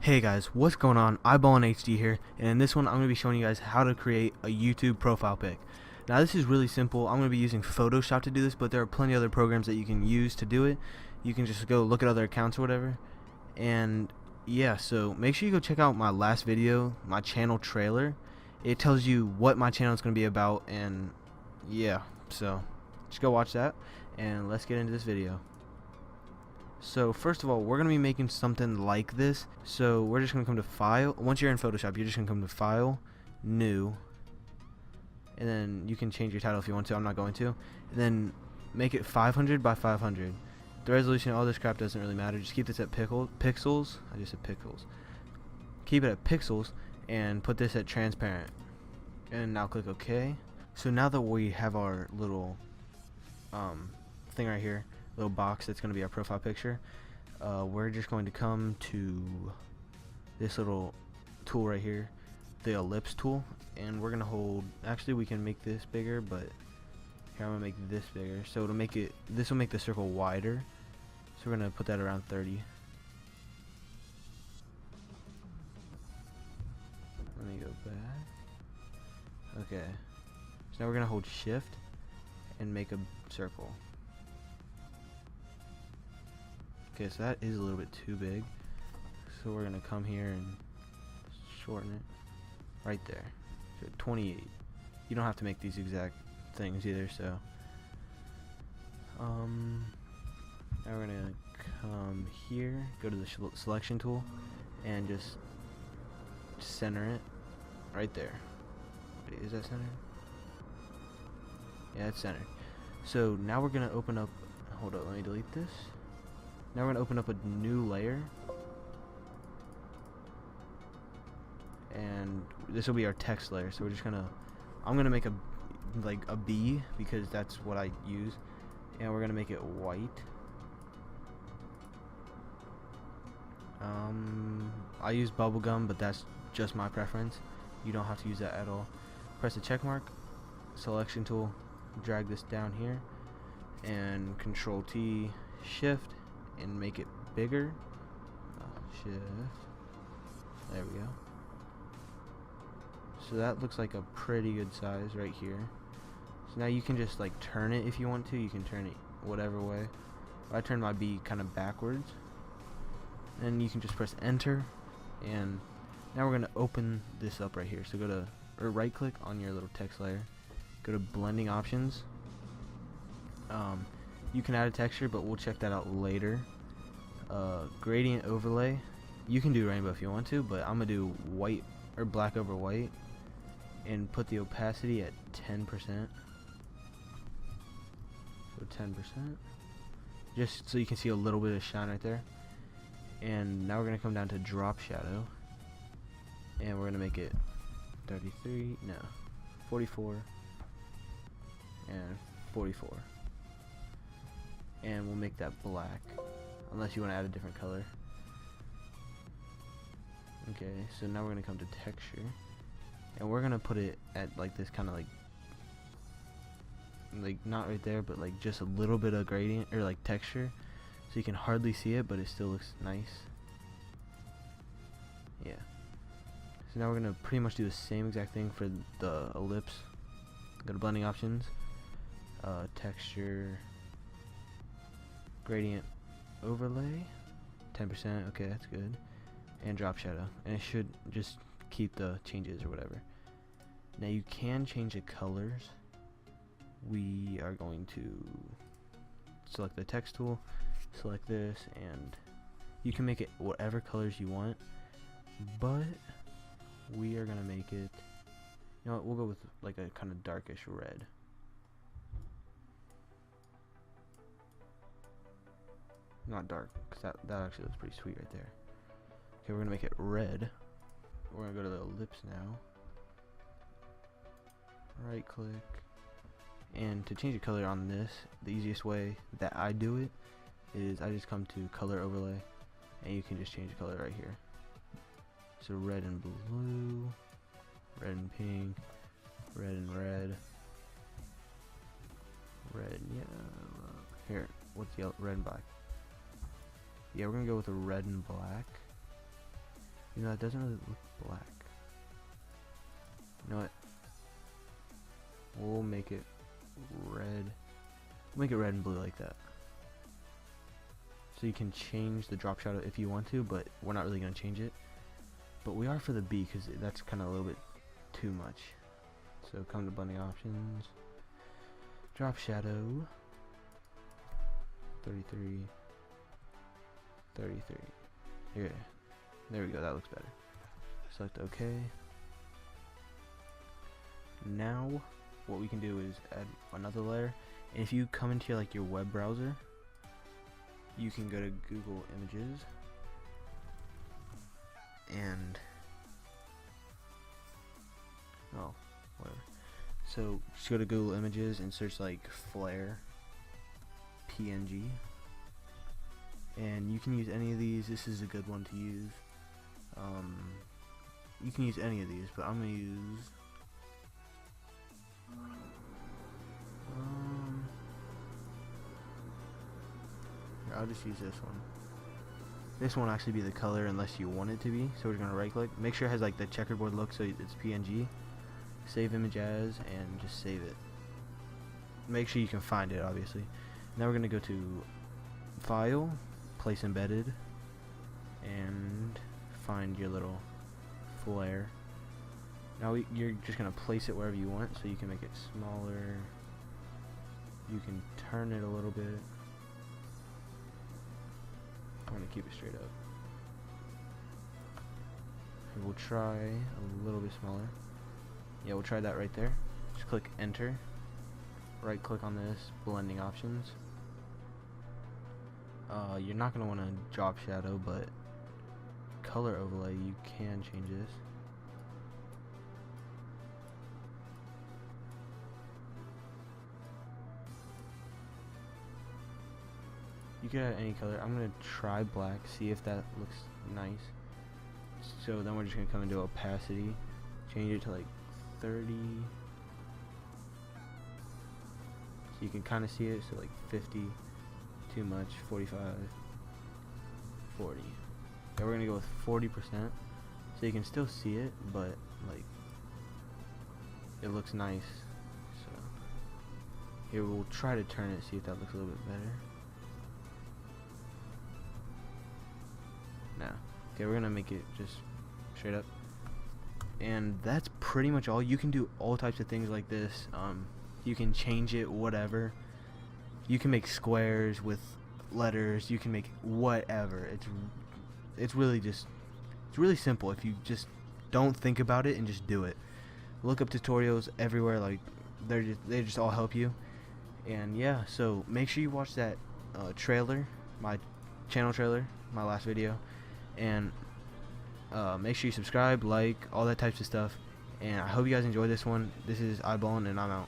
Hey guys, what's going on? Eyeball HD here, and in this one I'm going to be showing you guys how to create a YouTube profile pic. Now this is really simple. I'm going to be using Photoshop to do this, but there are plenty of other programs that you can use to do it. You can just go look at other accounts or whatever. And yeah, so make sure you go check out my last video, my channel trailer. It tells you what my channel is going to be about, and yeah, so just go watch that and let's get into this video. So first of all, we're going to be making something like this. So we're just going to come to File. Once you're in Photoshop, you're just going to come to File, New, and then you can change your title if you want to. I'm not going to. And then make it 500 by 500. The resolution, all this crap doesn't really matter. Just keep this at pixels. I just said pixels. Keep it at pixels and put this at transparent. And now click OK. So now that we have our little thing right here, little box that's going to be our profile picture, we're just going to come to this little tool right here, the ellipse tool, and we're going to hold, actually we can make this bigger, but here I'm going to make this bigger, so to make it, this will make the circle wider, so we're going to put that around 30. Let me go back. Okay, so now we're going to hold shift and make a circle. Okay, so that is a little bit too big, so we're gonna come here and shorten it right there. So 28. You don't have to make these exact things either. So now we're gonna come here, go to the selection tool, and just center it right there. Wait, is that centered? Yeah, it's centered. So now we're gonna open up. Hold up, let me delete this. Now we're going to open up a new layer, and this will be our text layer. So we're just gonna, I'm gonna make a B because that's what I use, and we're gonna make it white. I use bubblegum, but that's just my preference. You don't have to use that at all. Press the check mark, selection tool, drag this down here, and Control T, Shift, and make it bigger. Shift. There we go. So that looks like a pretty good size right here. So now you can just like turn it if you want to. You can turn it whatever way. I turn my B kind of backwards. And you can just press enter. And now we're going to open this up right here. So go to, or right click on your little text layer. Go to blending options. You can add a texture, but we'll check that out later. Gradient overlay, you can do rainbow if you want to, but I'm gonna do white or black over white, and put the opacity at 10%. So 10%, just so you can see a little bit of shine right there. And now we're gonna come down to drop shadow, and we're gonna make it 33, no, 44, and 44. And we'll make that black, unless you want to add a different color. Okay, so now we're going to come to texture, and we're going to put it at like this kind of like not right there, but like just a little bit of gradient or like texture, so you can hardly see it, but it still looks nice. Yeah. So now we're going to pretty much do the same exact thing for the ellipse. Go to blending options, texture, gradient overlay, 10%, okay, that's good, and drop shadow, and it should just keep the changes or whatever. Now you can change the colors. We are going to select the text tool, select this, and you can make it whatever colors you want, but we are going to make it, you know what, we'll go with like a kind of darkish red. Not dark, because that actually looks pretty sweet right there. Okay, we're going to make it red. We're going to go to the ellipse now. Right click. And to change the color on this, the easiest way that I do it is I just come to color overlay, and you can just change the color right here. So red and blue, red and pink, red and red, red and yellow. Here, what's yellow, red and black? Yeah, we're gonna go with a red and black. You know, it doesn't really look black. You know what? We'll make it red. We'll make it red and blue like that. So you can change the drop shadow if you want to, but we're not really going to change it. But we are for the B because that's kind of a little bit too much. So come to blending options. Drop shadow. 33. 33. Here. There we go, that looks better. Select OK. Now what we can do is add another layer. And if you come into your web browser, you can go to Google Images and whatever. So just go to Google Images and search flare PNG, and you can use any of these. This is a good one to use. You can use any of these, but I'm gonna use here, I'll just use this one. This won't actually be the color unless you want it to be, so we're gonna right click, make sure it has the checkerboard look so it's PNG, save image as, and just save it. Make sure you can find it, obviously. Now we're gonna go to File, Place Embedded, and find your little flare. Now you're just gonna place it wherever you want, so you can make it smaller, you can turn it a little bit. I'm gonna keep it straight up. And we'll try a little bit smaller. Yeah, we'll try that right there. Just click enter. Right click on this, blending options. You're not gonna want to drop shadow, but color overlay, you can change this. You can add any color. I'm gonna try black, see if that looks nice. So then we're just gonna come into opacity, change it to 30, so you can kind of see it. So 50, too much. 45, 40. Yeah, we're gonna go with 40%, so you can still see it, but it looks nice. So here we'll try to turn it, see if that looks a little bit better. Now, okay, we're gonna make it just straight up, and that's pretty much all. You can do all types of things like this. You can change it, whatever. You can make squares with letters. You can make whatever. It's really simple if you just don't think about it and just do it. Look up tutorials everywhere. They just all help you. And yeah, so make sure you watch that trailer, my channel trailer, my last video. And make sure you subscribe, like, all that types of stuff. And I hope you guys enjoyed this one. This is Eyeballin', and I'm out.